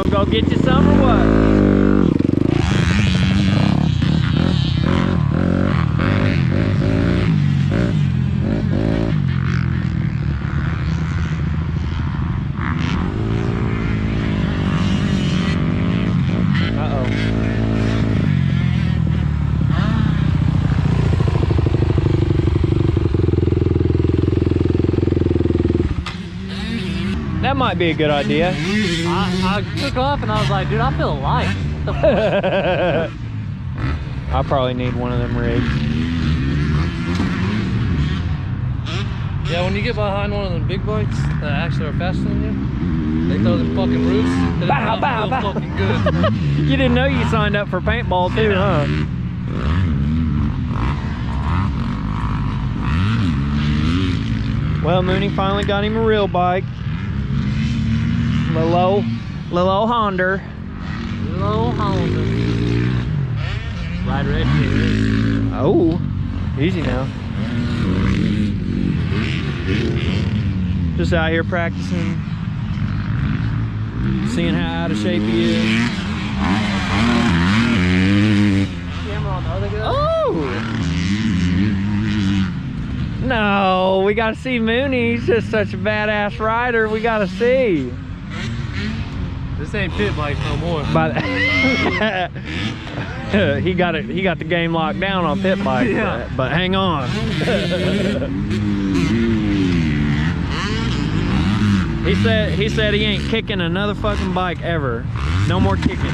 Go get you some or what? That might be a good idea. I took off and I was like, dude, I feel light. What the fuck? I probably need one of them rigs. Yeah, when you get behind one of them big bikes that actually are faster than you, they throw them fucking roofs. Bow, bow, bow. Fucking good. You didn't know you signed up for paintball too, huh? Well, Mooney finally got him a real bike. Little old Honda. Little old Honda. Right red here. Oh, easy now. Just out here practicing, seeing how out of shape he is. Camera on the other guy. Oh! No, we gotta see Mooney. He's just such a badass rider. We gotta see. This ain't pit bikes no more. But he got it. He got the game locked down on pit bike. Yeah. But hang on. He said he ain't kicking another fucking bike ever. No more kicking.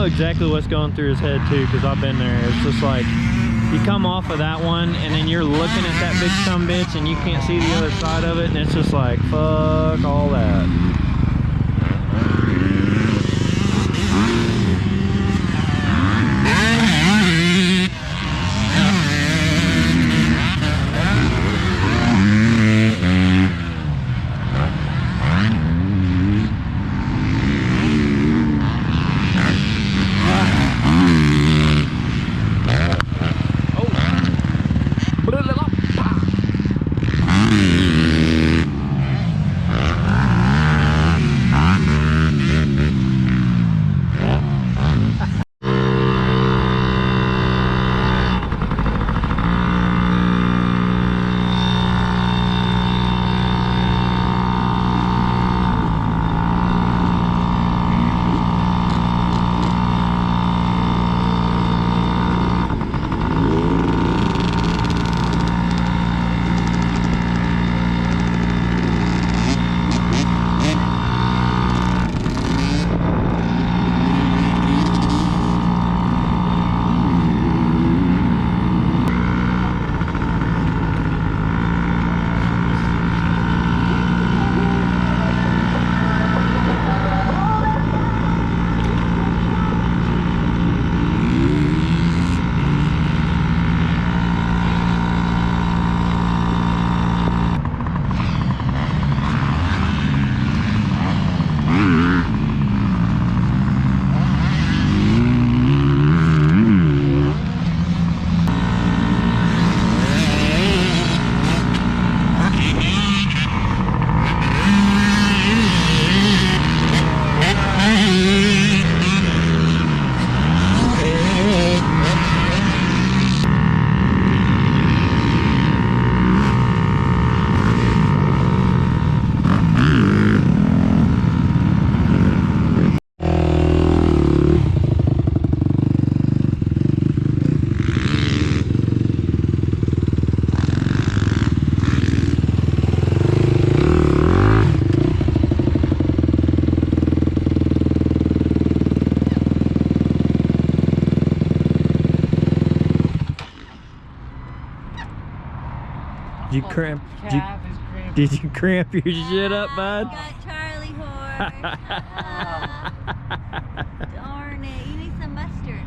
Exactly what's going through his head too, because I've been there. It's just like you come off of that one and then you're looking at that big sumbitch and you can't see the other side of it, and it's just like fuck all that. Did you cramp? Calf is cramping. Did you cramp your shit up, bud? Got Charlie horse. Darn it! You need some mustard.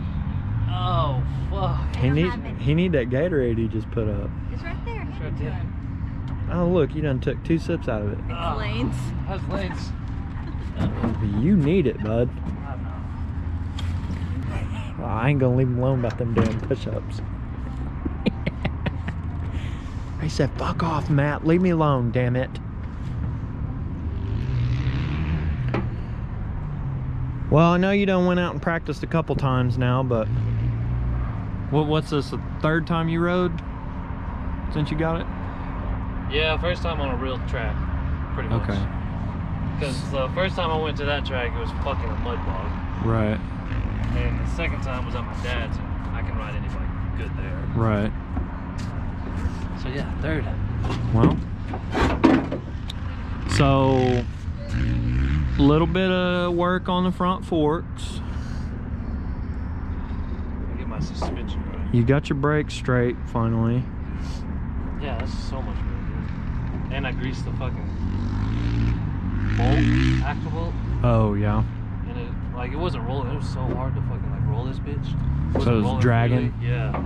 Oh fuck. He need that Gatorade he just put up. It's right there. Hand Right it to there. him. Oh look, you done took 2 sips out of it. Explains. That's Lane's. You need it, bud. Well, I ain't gonna leave him alone about them damn push-ups. He said, "Fuck off, Matt. Leave me alone, damn it." Well, I know you done went out and practiced a couple times now, but what's this? The 3rd time you rode since you got it? Yeah, first time on a real track, pretty much. Okay. Because the first time I went to that track, it was fucking a mud bog. Right. And the second time was at my dad's, and I can ride any bike good there. Right. So yeah, 3rd. Well, so a little bit of work on the front forks. Get my suspension right. You got your brakes straight finally. Yeah, that's so much better, dude. And I greased the fucking bolt, axle bolt. Oh yeah. And it wasn't rolling. It was so hard to fucking like roll this bitch. So it was rolling dragging? freely. Yeah.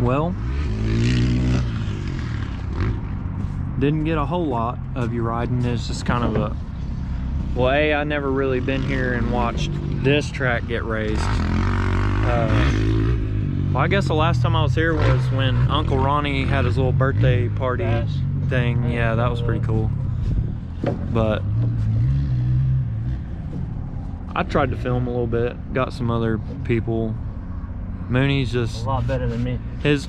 Well, didn't get a whole lot of you riding. It's just kind of a, well, I never really been here and watched this track get raced. Well, I guess the last time I was here was when Uncle Ronnie had his little birthday party thing. Yeah, that was pretty cool. But I tried to film a little bit, got some other people. Mooney's just A lot better than me. his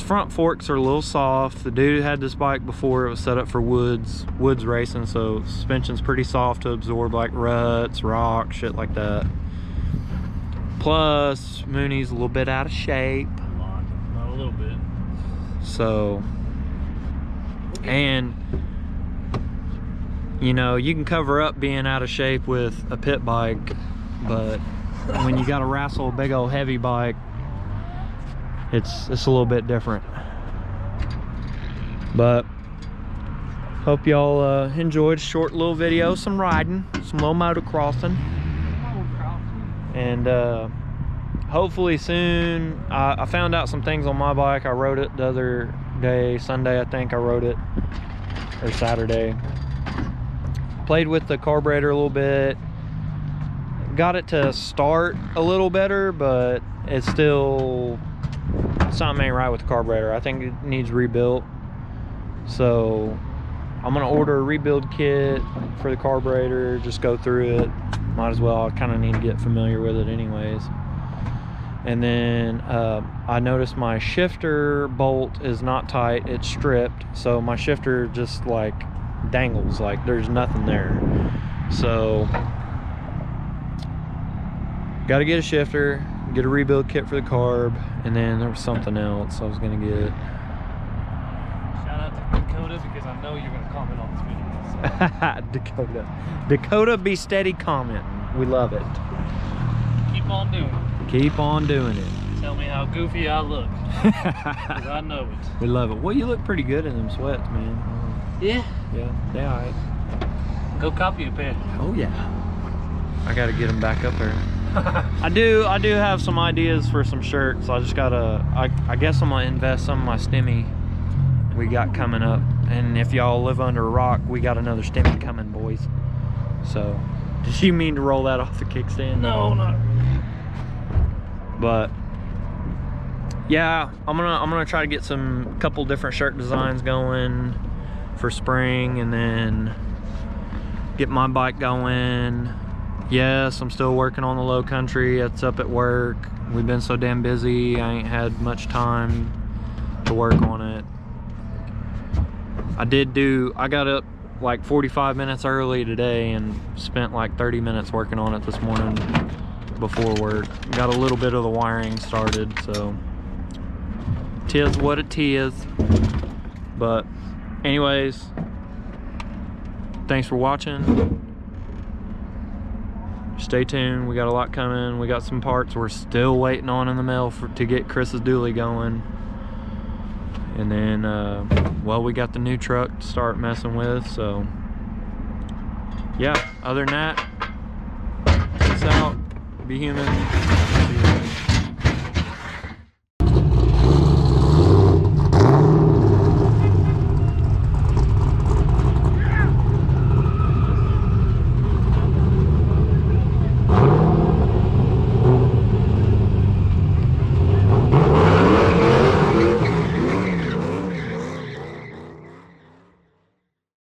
front forks are a little soft. The dude had this bike before. It was set up for woods racing, so suspension's pretty soft to absorb like ruts, rocks, shit like that. Plus, Mooney's a little bit out of shape. A lot, not a little bit. So, and you know, you can cover up being out of shape with a pit bike, but when you got to wrestle a big old heavy bike, it's a little bit different. But hope y'all enjoyed a short little video, some riding, some little motocrossing, and hopefully soon. I found out some things on my bike. I rode it the other day, Sunday I think I rode it, or Saturday. Played with the carburetor a little bit, got it to start a little better, but it's still, something ain't right with the carburetor. I think it needs rebuilt, so I'm gonna order a rebuild kit for the carburetor, just go through it. Might as well, I kind of need to get familiar with it anyways. And then I noticed my shifter bolt is not tight, it's stripped, so my shifter just like dangles, like there's nothing there. So got to get a shifter, get a rebuild kit for the carb, and then there was something else I was gonna get. Shout out to Dakota, because I know you're gonna comment on this video. So. Dakota be steady commenting. We love it. Keep on doing it. Keep on doing it. Tell me how goofy I look, because I know it. We love it. Well, you look pretty good in them sweats, man. Yeah. Yeah, they all right. Go copy a pair. Oh yeah. I gotta get them back up there. I do have some ideas for some shirts. I just gotta, I guess I'm gonna invest some of my stimmy we got coming up. And if y'all live under a rock, we got another stimmy coming, boys. So, did you mean to roll that off the kickstand? No, not really. But yeah, I'm gonna try to get some couple different shirt designs going for spring, and then get my bike going. Yes, I'm still working on the low country. It's up at work. We've been so damn busy, I ain't had much time to work on it. I got up like 45 minutes early today and spent like 30 minutes working on it this morning before work. Got a little bit of the wiring started, so 'tis what it is. But anyways, thanks for watching. Stay tuned, we got a lot coming. We got some parts we're still waiting on in the mail to get Chris's dually going. And then, well, we got the new truck to start messing with, so yeah, other than that, peace out, be human.